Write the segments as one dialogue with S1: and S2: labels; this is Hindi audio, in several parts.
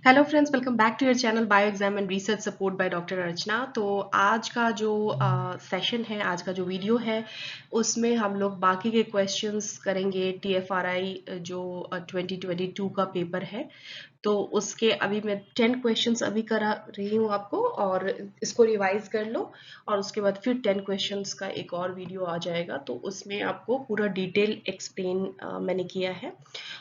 S1: Hello friends, welcome back to your channel bio exam and research support by doctor Archana. तो आज का जो सेशन है, आज का जो वीडियो है, उसमें हम लोग बाकी के क्वेश्चंस करेंगे। टीएफआरआई जो 2022 का पेपर है, तो उसके अभी मैं 10 क्वेश्चंस अभी करा रही हूँ आपको, और इसको रिवाइज कर लो। और उसके बाद फिर 10 क्वेश्चंस का एक और वीडियो आ जाएगा, तो उसमें आपको पूरा डिटेल एक्सप्लेन मैंने किया है।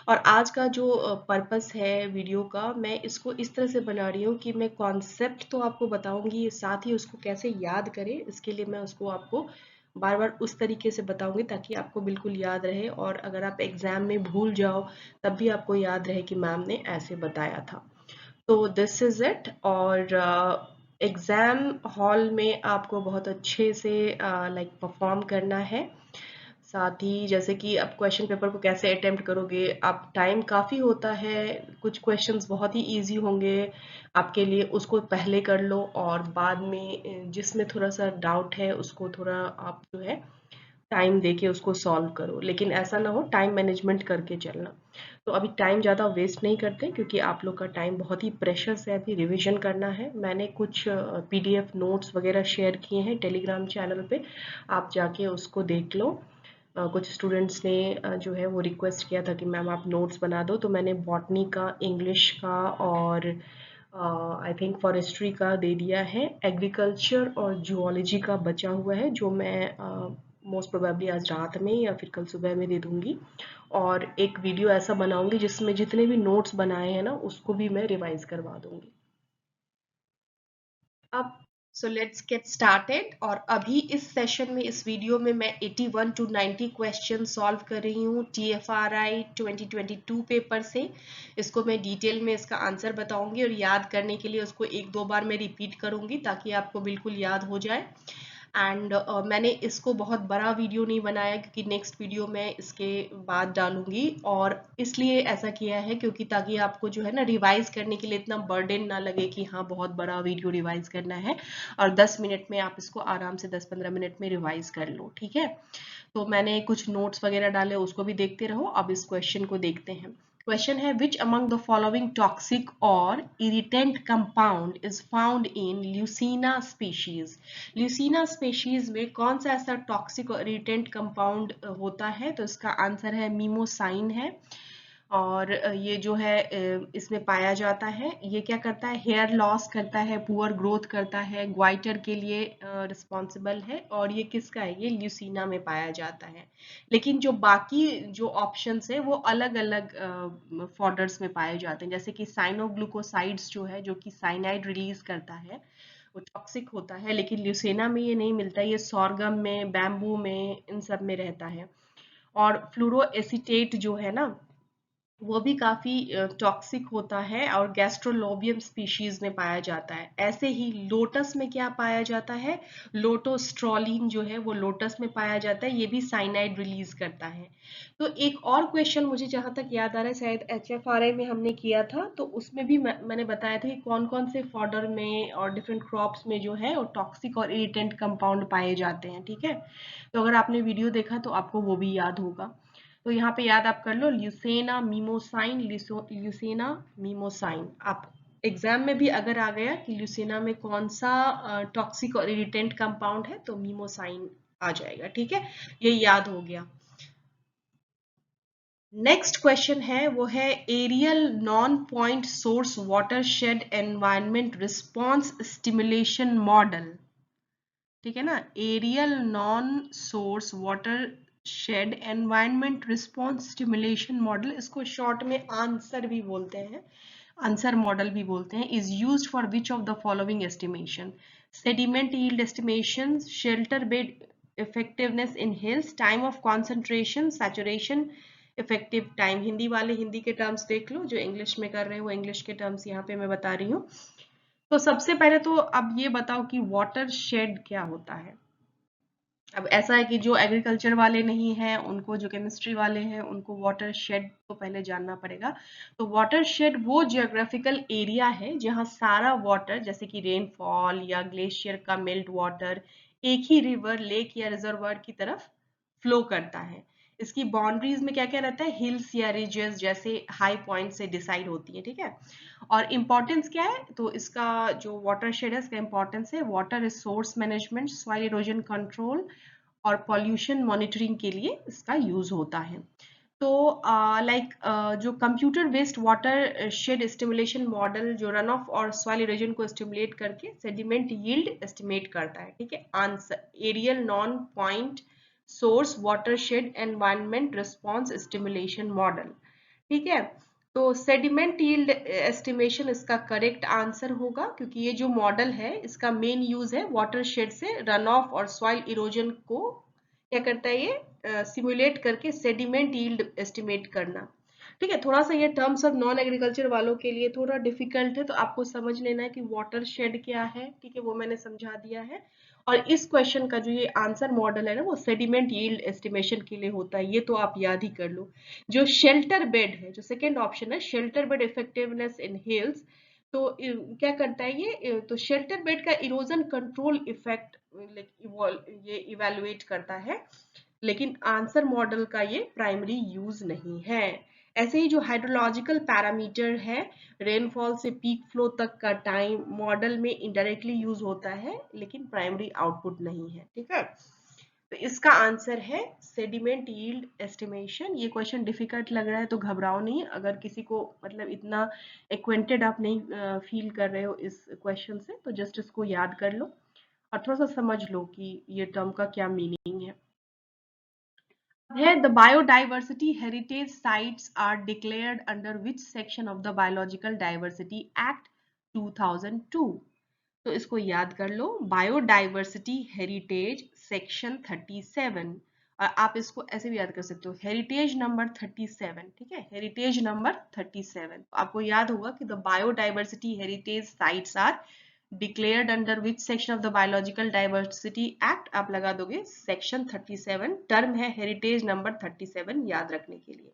S1: और आज का जो पर्पस है वीडियो का, मैं इसको इस तरह से बना रही हूँ कि मैं कॉन्सेप्ट तो आपको बताऊंगी, साथ ही उसको कैसे याद करें इसके लिए मैं उसको आपको बार बार उस तरीके से बताऊंगी ताकि आपको बिल्कुल याद रहे। और अगर आप एग्जाम में भूल जाओ तब भी आपको याद रहे कि मैम ने ऐसे बताया था। तो दिस इज इट। और एग्जाम हॉल में आपको बहुत अच्छे से लाइक परफॉर्म करना है। साथ ही जैसे कि आप क्वेश्चन पेपर को कैसे अटेम्प्ट करोगे, आप टाइम काफ़ी होता है, कुछ क्वेश्चंस बहुत ही इजी होंगे आपके लिए, उसको पहले कर लो। और बाद में जिसमें थोड़ा सा डाउट है उसको थोड़ा आप जो है टाइम देके उसको सॉल्व करो, लेकिन ऐसा ना हो टाइम मैनेजमेंट करके चलना। तो अभी टाइम ज़्यादा वेस्ट नहीं करते क्योंकि आप लोग का टाइम बहुत ही प्रेशियस है, अभी रिवीजन करना है। मैंने कुछ पीडीएफ नोट्स वगैरह शेयर किए हैं टेलीग्राम चैनल पे, आप जाके उसको देख लो। कुछ स्टूडेंट्स ने जो है वो रिक्वेस्ट किया था कि मैम आप नोट्स बना दो, तो मैंने बॉटनी का, इंग्लिश का और आई थिंक फॉरेस्ट्री का दे दिया है। एग्रीकल्चर और जूलॉजी का बचा हुआ है जो मैं मोस्ट प्रोबेबली आज रात में या फिर कल सुबह में दे दूंगी। और एक वीडियो ऐसा बनाऊंगी जिसमें जितने भी नोट्स बनाए हैं ना उसको भी मैं रिवाइज करवा दूंगी। अब सो लेट्स गेट स्टार्टेड। और अभी इस सेशन में, इस वीडियो में मैं 81 टू 90 क्वेश्चन सॉल्व कर रही हूँ टीएफआरआई 2022 पेपर से। इसको मैं डिटेल में इसका आंसर बताऊंगी और याद करने के लिए उसको एक दो बार मैं रिपीट करूंगी ताकि आपको बिल्कुल याद हो जाए। एंड मैंने इसको बहुत बड़ा वीडियो नहीं बनाया क्योंकि नेक्स्ट वीडियो मैं इसके बाद डालूंगी, और इसलिए ऐसा किया है क्योंकि ताकि आपको जो है ना रिवाइज करने के लिए इतना बर्डन ना लगे कि हाँ बहुत बड़ा वीडियो रिवाइज करना है, और 10 मिनट में आप इसको आराम से 10-15 मिनट में रिवाइज कर लो। ठीक है, तो मैंने कुछ नोट्स वगैरह डाले, उसको भी देखते रहो। अब इस क्वेश्चन को देखते हैं। क्वेश्चन है, which among the following toxic और irritant compound is found in Leucaena species. Leucaena species में कौन सा ऐसा टॉक्सिक और इरिटेंट कंपाउंड होता है? तो इसका आंसर है मीमोसाइन है। और ये जो है इसमें पाया जाता है। ये क्या करता है? हेयर लॉस करता है, पुअर ग्रोथ करता है, ग्वाइटर के लिए रिस्पॉन्सिबल है। और ये किसका है? ये ल्यूसीना में पाया जाता है। लेकिन जो बाकी जो ऑप्शंस है वो अलग अलग फॉडर्स में पाए जाते हैं, जैसे कि साइनोग्लूकोसाइड्स जो है, जो कि साइनाइड रिलीज करता है, वो टॉक्सिक होता है। लेकिन ल्यूसेना में ये नहीं मिलता, ये सॉर्गम में, बैम्बू में, इन सब में रहता है। और फ्लोरोएसिटेट जो है ना, वो भी काफी टॉक्सिक होता है और गैस्ट्रोलोबियम स्पीशीज में पाया जाता है। ऐसे ही लोटस में क्या पाया जाता है? लोटोस्ट्रोलिन जो है वो लोटस में पाया जाता है, ये भी साइनाइड रिलीज करता है। तो एक और क्वेश्चन मुझे जहां तक याद आ रहा है, शायद एचएफआरआई में हमने किया था, तो उसमें भी मैंने बताया था कि कौन कौन से फॉडर में और डिफरेंट क्रॉप्स में जो है वो टॉक्सिक और इरिटेंट कंपाउंड पाए जाते हैं। ठीक है, तो अगर आपने वीडियो देखा तो आपको वो भी याद होगा। तो यहाँ पे याद आप कर लो, ल्यूसेना मीमोसाइन, ल्यूसेना मीमोसाइन। आप एग्जाम में भी अगर आ गया कि ल्यूसेना में कौन सा टॉक्सिक और इरिटेंट कंपाउंड है, तो मीमोसाइन आ जाएगा। ठीक है, ये याद हो गया। नेक्स्ट क्वेश्चन है, वो है aerial non point source watershed environment response stimulation model. ठीक है ना, aerial non source water shed environment response stimulation model, इसको शॉर्ट में आंसर भी बोलते हैं, आंसर मॉडल भी बोलते हैं, is used for which of the following estimation? Sediment yield estimation, shelter bed effectiveness in hills, time of concentration, saturation effective time. Hindi वाले हिंदी के टर्म्स देख लो, जो इंग्लिश में कर रहे हैं वो इंग्लिश के टर्म्स यहाँ पे मैं बता रही हूँ। तो सबसे पहले तो अब ये बताओ कि वाटर शेड क्या होता है। अब ऐसा है कि जो एग्रीकल्चर वाले नहीं हैं, उनको, जो केमिस्ट्री वाले हैं, उनको वाटर शेड को पहले जानना पड़ेगा। तो वाटर शेड वो जियोग्राफिकल एरिया है जहां सारा वाटर, जैसे कि रेनफॉल या ग्लेशियर का मेल्ट वाटर, एक ही रिवर, लेक या रिजर्वर की तरफ फ्लो करता है। इसकी बाउंड्रीज में क्या क्या रहता है, हिल्स या रिजेस जैसे हाई पॉइंट से डिसाइड होती है, ठीक है। और इम्पोर्टेंस क्या है, तो इसका जो वाटरशेड है इसका इम्पोर्टेंस है water resource management, soil erosion control और पॉल्यूशन मॉनिटरिंग के लिए इसका यूज होता है। तो जो computer based water shed stimulation model जो रन ऑफ और सॉइल इरोजन को स्टिमुलेट करके सेडिमेंट यील्ड एस्टिमेट करता है, ठीक है। Answer aerial non point source water shed environment response stimulation model, ठीक है। तो सेडिमेंट यील्ड एस्टिमेशन इसका करेक्ट आंसर होगा, क्योंकि ये जो मॉडल है इसका मेन यूज है वाटर शेड से रन ऑफ और सॉइल इरोजन को क्या करता है, ये सिमुलेट करके सेडिमेंट यील्ड एस्टिमेट करना, ठीक है। थोड़ा सा ये टर्म्स ऑफ नॉन एग्रीकल्चर वालों के लिए थोड़ा डिफिकल्ट है, तो आपको समझ लेना है कि वाटर शेड क्या है, ठीक है, वो मैंने समझा दिया है। और इस क्वेश्चन का जो ये आंसर मॉडल है ना, वो सेडिमेंट यील्ड एस्टिमेशन के लिए होता है, ये तो आप याद ही कर लो। जो शेल्टर बेड है, जो सेकेंड ऑप्शन है shelter bed effectiveness in hills, तो क्या करता है ये, तो शेल्टर बेड का इरोजन कंट्रोल इफेक्ट ये इवेलुएट करता है, लेकिन आंसर मॉडल का ये प्राइमरी यूज नहीं है। ऐसे ही जो हाइड्रोलॉजिकल पैरामीटर है, रेनफॉल से पीक फ्लो तक का टाइम मॉडल में इनडायरेक्टली यूज होता है, लेकिन प्राइमरी आउटपुट नहीं है, ठीक है। तो इसका आंसर है सेडिमेंट यील्ड एस्टिमेशन। ये क्वेश्चन डिफिकल्ट लग रहा है तो घबराओ नहीं, अगर किसी को मतलब इतना एक्वेंटेड आप नहीं फील कर रहे हो इस क्वेश्चन से, तो जस्ट इसको याद कर लो और थोड़ा सा समझ लो कि ये टर्म का क्या मीनिंग है। The biodiversity heritage sites are declared under which section of the Biological Diversity Act 2002? तो इसको याद कर लो, बायोडाइवर्सिटी हेरिटेज सेक्शन 37, और आप इसको ऐसे भी याद कर सकते हो, हेरिटेज नंबर 37, ठीक है, हेरिटेज नंबर 37। आपको याद होगा कि the biodiversity heritage sites are declared under which section of the biological diversity act, आप लगा दोगे सेक्शन 37, टर्म है हेरिटेज नंबर 37 याद रखने के लिए।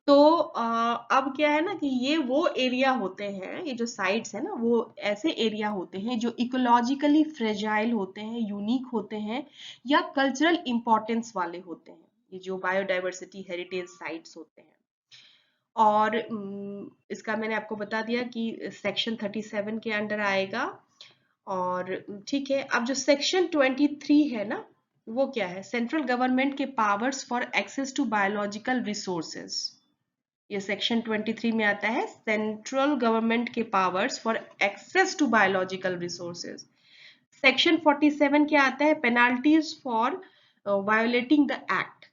S1: तो अब क्या है ना कि ये वो एरिया होते हैं, ये जो साइट्स है ना, वो ऐसे एरिया होते हैं जो इकोलॉजिकली फ्रेजाइल होते हैं, यूनिक होते हैं या कल्चरल इंपॉर्टेंस वाले होते हैं, ये जो बायोडाइवर्सिटी हेरिटेज साइट्स होते हैं। और इसका मैंने आपको बता दिया कि सेक्शन 37 के अंडर आएगा। और ठीक है, अब जो सेक्शन 23 है ना, वो क्या है, सेंट्रल गवर्नमेंट के powers for access to biological resources, ये सेक्शन 23 में आता है, सेंट्रल गवर्नमेंट के powers for access to biological resources. Section 47 क्या आता है, penalties for violating the act,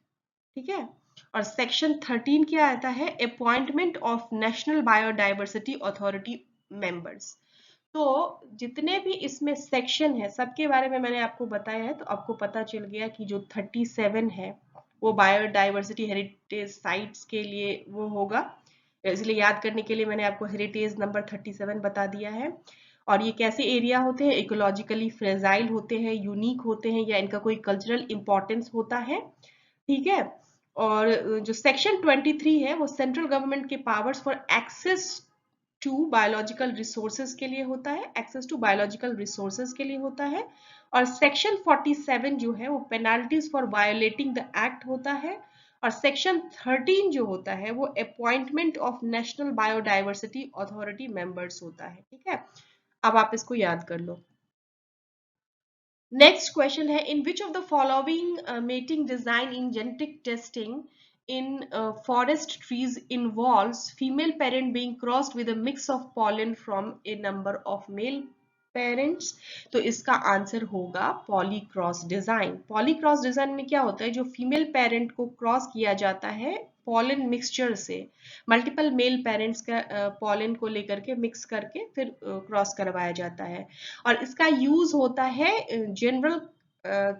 S1: ठीक है। और सेक्शन 13 क्या आता है, appointment of national biodiversity authority members. तो जितने भी इसमें सेक्शन है सबके बारे में मैंने आपको बताया है, तो आपको पता चल गया कि जो 37 है वो बायोडाइवर्सिटी हेरिटेज साइट्स के लिए वो होगा, इसलिए याद करने के लिए मैंने आपको हेरिटेज नंबर 37 बता दिया है। और ये कैसे एरिया होते हैं, इकोलॉजिकली फ्रेजाइल होते हैं, यूनिक होते हैं, या इनका कोई कल्चरल इंपॉर्टेंस होता है, ठीक है। और जो सेक्शन 23 है वो सेंट्रल गवर्नमेंट के powers for access to biological resources के लिए होता है, एक्सेस टू बायोलॉजिकल रिसोर्सेज के लिए होता है। और सेक्शन 47 जो है वो penalties for violating the act होता है। और सेक्शन 13 जो होता है वो appointment of national biodiversity authority members होता है, ठीक है। अब आप इसको याद कर लो। नेक्स्ट क्वेश्चन है, in which of the following mating design in genetic testing in forest trees involves female parent being crossed with a mix of pollen from a number of male parents? तो इसका आंसर होगा पॉलीक्रॉस डिजाइन। पॉलीक्रॉस डिजाइन में क्या होता है, जो फीमेल पेरेंट को क्रॉस किया जाता है पॉलन मिक्सचर से, मल्टीपल मेल पेरेंट्स का पॉलन को लेकर के मिक्स करके फिर क्रॉस करवाया जाता है। और इसका यूज होता है जनरल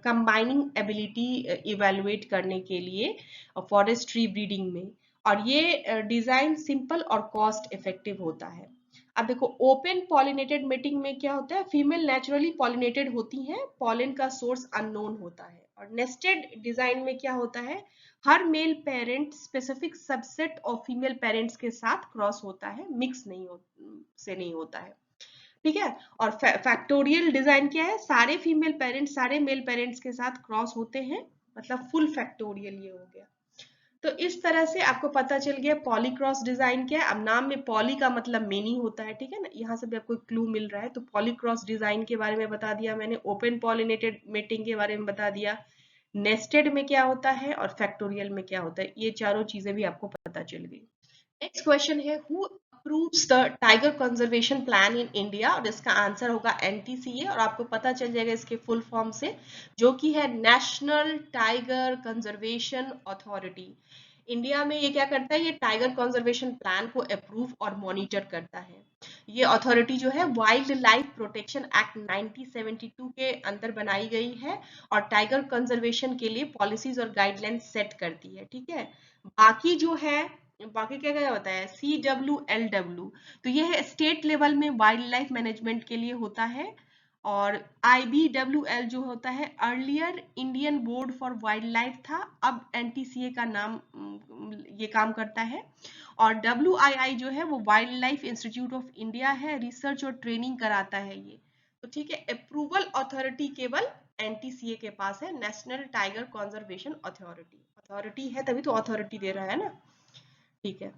S1: कंबाइनिंग एबिलिटी इवेलुएट करने के लिए फॉरेस्ट्री ब्रीडिंग में। और ये डिजाइन सिंपल और कॉस्ट इफेक्टिव होता है। अब देखो, ओपन पॉलिनेटेड मेटिंग में क्या होता है, फीमेल नेचुरली पॉलिनेटेड होती हैं, पॉलन का सोर्स अननोन होता है। और नेस्टेड डिजाइन में क्या होता है, हर male parent specific subset of female parents के साथ क्रॉस होता है, मिक्स नहीं होता है, ठीक है। और फैक्टोरियल डिजाइन क्या है, सारे फीमेल पेरेंट्स सारे मेल पेरेंट्स के साथ क्रॉस होते हैं, मतलब फुल फैक्टोरियल ये हो गया। तो इस तरह से आपको पता चल गया पॉलीक्रॉस डिजाइन क्या है। अब नाम में पॉली का मतलब मेनी होता है, ठीक है ना, यहाँ से भी आपको क्लू मिल रहा है। तो पॉलीक्रॉस डिजाइन के बारे में बता दिया मैंने, ओपन पॉलिनेटेड मेटिंग के बारे में बता दिया, नेस्टेड में क्या होता है और फैक्टोरियल में क्या होता है, ये चारों चीजें भी आपको पता चल गई। नेक्स्ट क्वेश्चन है who approves the tiger conservation plan in India, और इसका आंसर होगा एनटीसीए, और आपको पता चल जाएगा इसके फुल फॉर्म से, जो कि है national tiger conservation authority. India में ये क्या करता है, ये टाइगर कंजर्वेशन प्लान को अप्रूव और मॉनिटर करता है। ये अथॉरिटी जो है वाइल्ड लाइफ प्रोटेक्शन एक्ट 1972 के अंदर बनाई गई है और टाइगर कंजर्वेशन के लिए पॉलिसीज और गाइडलाइंस सेट करती है, ठीक है। बाकी जो है, बाकी क्या क्या होता है, CWLW, तो ये है स्टेट लेवल में वाइल्ड लाइफ मैनेजमेंट के लिए होता है। और IBWL जो होता है, earlier Indian board for wild life था, अब एनटीसीए का नाम ये काम करता है। और WII जो है वो wild life institute of India है, रिसर्च और ट्रेनिंग कराता है ये। तो ठीक है, अप्रूवल अथॉरिटी केवल एनटीसीए के पास है, national tiger conservation authority. Authority है तभी तो अथॉरिटी दे रहा है ना, ठीक है।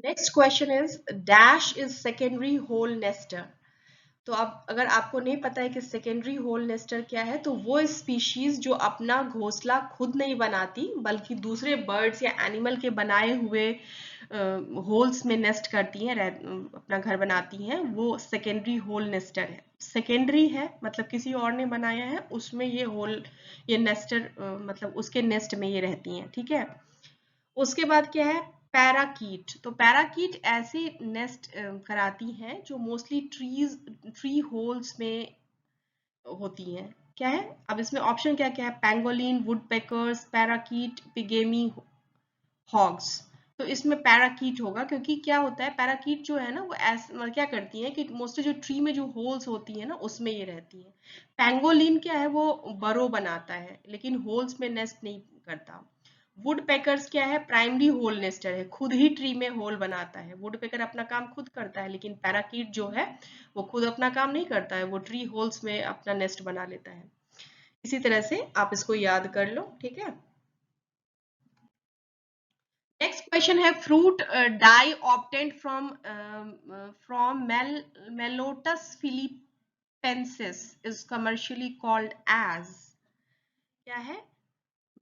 S1: Next question is dash is secondary hole nester. तो अब अगर आपको नहीं पता है कि सेकेंडरी होल नेस्टर क्या है, तो वो स्पीशीज जो अपना घोंसला खुद नहीं बनाती बल्कि दूसरे बर्ड्स या एनिमल के बनाए हुए होल्स में नेस्ट करती हैं, अपना घर बनाती हैं, वो सेकेंडरी होल नेस्टर है। सेकेंडरी है मतलब किसी और ने बनाया है, उसमें ये होल, ये नेस्टर मतलब उसके नेस्ट में ये रहती हैं, ठीक है। उसके बाद क्या है, पैराकीट। तो पैराकीट ऐसे नेस्ट कराती हैं जो मोस्टली ट्री होल्स में होती हैं। क्या है, अब इसमें ऑप्शन क्या क्या है, पैंगोलिन, वुडपेकर्स, पैराकीट, पिगेमी, हॉग्स। तो इसमें पैराकीट होगा, क्योंकि क्या होता है, पैराकीट जो है ना वो ऐसा क्या करती है कि मोस्टली जो ट्री में जो होल्स होती है ना उसमें ये रहती है। पैंगोलिन क्या है, वो बरो बनाता है लेकिन होल्स में नेस्ट नहीं करता। वुड पैकर्स क्या है, प्राइमरी होल नेस्टर है, खुद ही ट्री में होल बनाता है। वुड पैकर अपना काम खुद करता है, लेकिन पैराकीट जो है वो खुद अपना काम नहीं करता है, वो ट्री होल्स में अपना नेस्ट बना लेता है। इसी तरह से आप इसको याद कर लो, ठीक है। नेक्स्ट क्वेश्चन है fruit dye obtained from Mallotus philippensis is commercially called as. क्या है,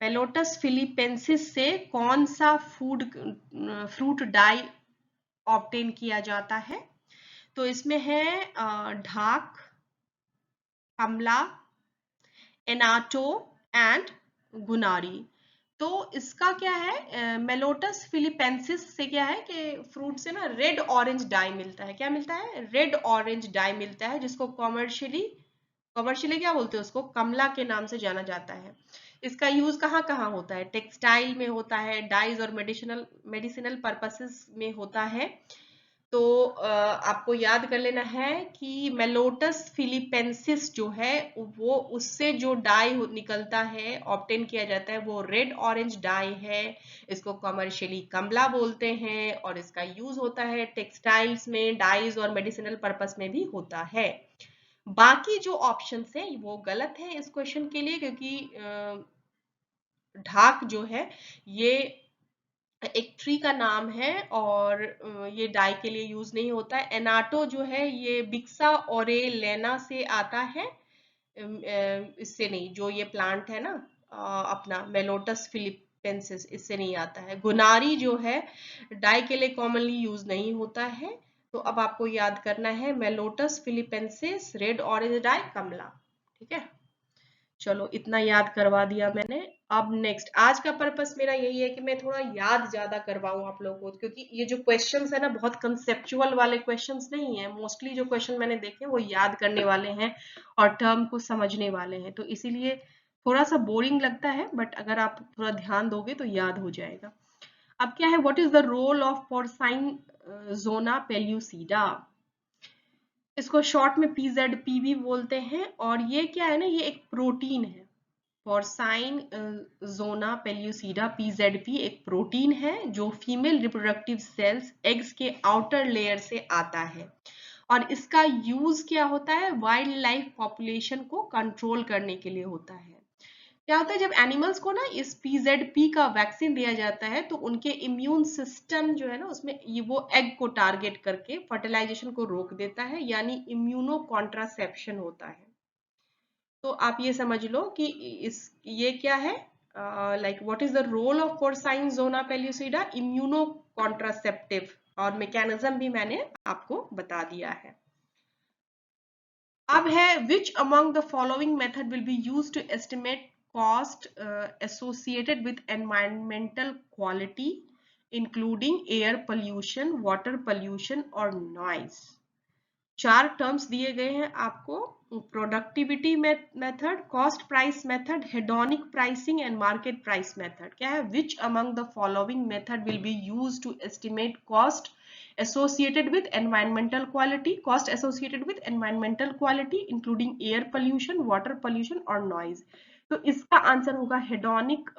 S1: मेलोटस फिलिपेंसिस से कौन सा फ्रूट डाई ऑब्टेन किया जाता है। तो इसमें है ढाक, कमला, एनाटो एंड गुनारी। तो इसका क्या है, मेलोटस फिलिपेंसिस से क्या है कि फ्रूट से ना रेड ऑरेंज डाई मिलता है। क्या मिलता है, रेड ऑरेंज डाई मिलता है, जिसको कमर्शियली क्या बोलते हैं, उसको कमला के नाम से जाना जाता है। इसका यूज कहाँ कहाँ होता है, टेक्सटाइल में होता है, डाइज और मेडिसिनल पर्पसेस में होता है। तो आपको याद कर लेना है कि मेलोटस फिलिपेंसिस जो है वो, उससे जो डाई निकलता है, ऑब्टेन किया जाता है, वो रेड ऑरेंज डाई है। इसको कमर्शियली कमला बोलते हैं और इसका यूज होता है टेक्सटाइल्स में, डाइज और मेडिसिनल पर्पस में भी होता है। बाकी जो ऑप्शंस है वो गलत है इस क्वेश्चन के लिए, क्योंकि ढाक जो है ये एक ट्री का नाम है और ये डाई के लिए यूज नहीं होता है। एनाटो जो है ये बिक्सा ओरेलेना से आता है, इससे नहीं, जो ये प्लांट है ना अपना मेलोटस फिलिपेंसिस, इससे नहीं आता है। गुनारी जो है डाई के लिए कॉमनली यूज नहीं होता है। तो अब आपको याद करना है मेलोटस फिलिपेंसिस, रेड ऑरेंज डाई, कमला, ठीक है। चलो इतना याद करवा दिया मैंने। अब नेक्स्ट, आज का पर्पस मेरा यही है कि मैं थोड़ा याद ज्यादा करवाऊं आप लोगों को, क्योंकि ये जो क्वेश्चंस है ना बहुत कंसेप्चुअल वाले क्वेश्चंस नहीं है। मोस्टली जो क्वेश्चन मैंने देखे वो याद करने वाले हैं और टर्म को समझने वाले हैं, तो इसीलिए थोड़ा सा बोरिंग लगता है, बट अगर आप थोड़ा ध्यान दोगे तो याद हो जाएगा। अब क्या है, what is the role of porcine zona pellucida. इसको शॉर्ट में PZP भी बोलते हैं, और ये क्या है ना, ये एक प्रोटीन है। पोर्साइन जोना पेल्यूसिडा PZP एक प्रोटीन है जो फीमेल रिप्रोडक्टिव सेल्स एग्स के आउटर लेयर से आता है, और इसका यूज क्या होता है, वाइल्ड लाइफ पॉपुलेशन को कंट्रोल करने के लिए होता है। क्या होता है जब एनिमल्स को ना इस PZP का वैक्सीन दिया जाता है तो उनके इम्यून सिस्टम जो है ना उसमें ये वो एग को टारगेट करके फर्टिलाइजेशन को रोक देता है, यानी इम्यूनो कॉन्ट्रासेप्शन होता है। तो आप ये समझ लो कि इस ये क्या है, like what is the role of porcine zona pellucida, immunocontraceptive, और मैकेनिज्म भी मैंने आपको बता दिया है। अब है which among the following method will be used to estimate cost associated with environmental quality including air pollution, water pollution or noise। चार टर्म्स दिए गए हैं आपको, productivity method, cost price method, hedonic pricing and market price method. क्या है, which among the following method will be used to estimate cost associated with environmental quality, cost associated with environmental quality including air pollution, water pollution और noise। तो इसका आंसर होगा हेडोनिक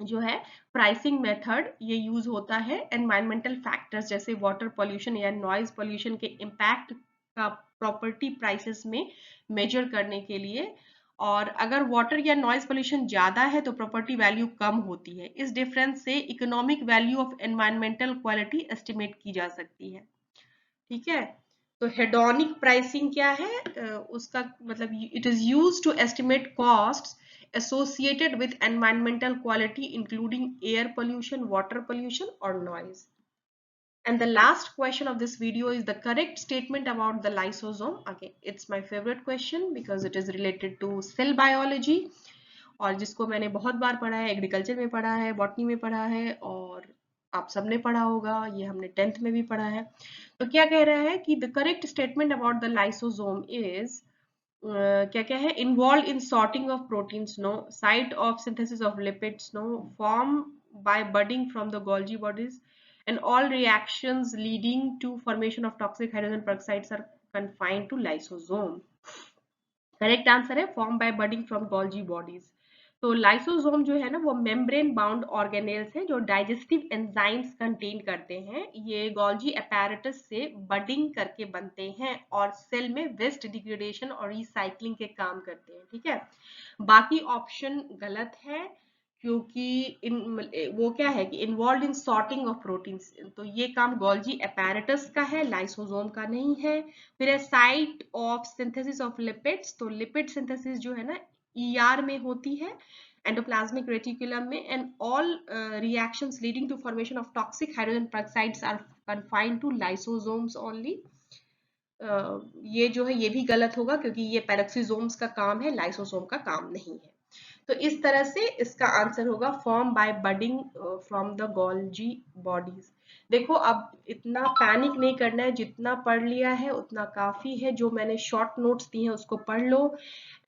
S1: जो है प्राइसिंग मेथड। ये यूज होता है एनवायरमेंटल फैक्टर्स जैसे वाटर पोल्यूशन या नॉइज पोल्यूशन के इम्पैक्ट का प्रॉपर्टी प्राइसेस में मेजर करने के लिए, और अगर वाटर या नॉइज पोल्यूशन ज्यादा है तो प्रॉपर्टी वैल्यू कम होती है। इस डिफरेंस से economic value of environmental quality estimate की जा सकती है। ठीक है, तो हेडोनिक प्राइसिंग क्या है, उसका मतलब it is used to estimate costs associated with environmental quality including air pollution, water pollution or noise। And the last question of this video is the correct statement about the lysosome। Okay, it's my favorite question because it is related to cell biology और जिसको मैंने बहुत बार पढ़ा है, एग्रीकल्चर में पढ़ा है, बॉटनी में पढ़ा है और आप सबने पढ़ा होगा, ये हमने 10th में भी पढ़ा है। तो क्या कह रहा है कि the correct statement about the lysosome is क्या क्या है, involve in sorting of proteins no, site of synthesis of lipids no, form by budding from the Golgi bodies and all reactions leading to formation of toxic hydrogen peroxides are confined to lysosome। Correct answer है form by budding from Golgi bodies. तो लाइसोसोम जो है ना वो मेम्ब्रेन बाउंड ऑर्गेनेल्स हैं जो डाइजेस्टिव एंजाइम्स कंटेन करते हैं। ये गोल्जी अपैरेटस से बडिंग करके बनते हैं और सेल में वेस्ट डिग्रेडेशन और रिसाइकलिंग के काम करते हैं। ठीक है, बाकी ऑप्शन गलत है क्योंकि इन वो क्या है कि involve in sorting of proteins, तो ये काम गोल्जी अपैरेटस का है, लाइसोसोम का नहीं है। फिर है site of synthesis of lipids, तो लिपिड सिंथेसिस जो है ना ER में होती है, एंडोप्लाज्मिक रेटिकुलम में। And all reactions leading to formation of toxic hydrogen peroxides are confined to lysosomes only. ये जो है ये भी गलत होगा क्योंकि ये पेरोक्सिसोम्स का काम है, लाइसोसोम का काम नहीं है। तो इस तरह से इसका आंसर होगा form by budding from the Golgi bodies. देखो अब इतना पैनिक नहीं करना है, जितना पढ़ लिया है उतना काफी है। जो मैंने शॉर्ट नोट्स दिए हैं उसको पढ़ लो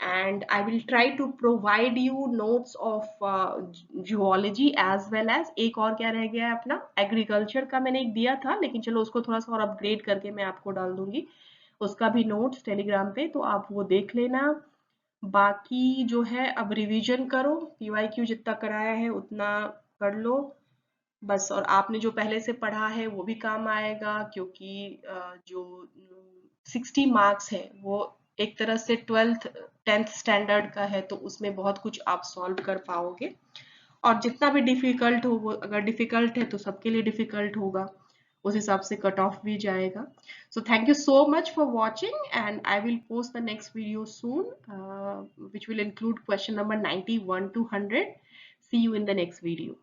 S1: and I will try to provide you notes of geology as well as एक और क्या रह गया है अपना एग्रीकल्चर का, मैंने एक दिया था लेकिन चलो उसको थोड़ा सा और अपग्रेड करके मैं आपको डाल दूंगी उसका भी नोट्स टेलीग्राम पे, तो आप वो देख लेना। बाकी जो है अब रिवीजन करो, PYQ जितना कराया है उतना कर लो बस। और आपने जो पहले से पढ़ा है वो भी काम आएगा क्योंकि जो 60 मार्क्स है वो एक तरह से 12th 10th स्टैंडर्ड का है, तो उसमें बहुत कुछ आप सॉल्व कर पाओगे। और जितना भी डिफिकल्ट हो वो अगर डिफिकल्ट है तो सबके लिए डिफिकल्ट होगा, उस हिसाब से कट ऑफ भी जाएगा। So thank you so much for watching and I will post the next video soon which will include question number 91 to 100। See you in the next video।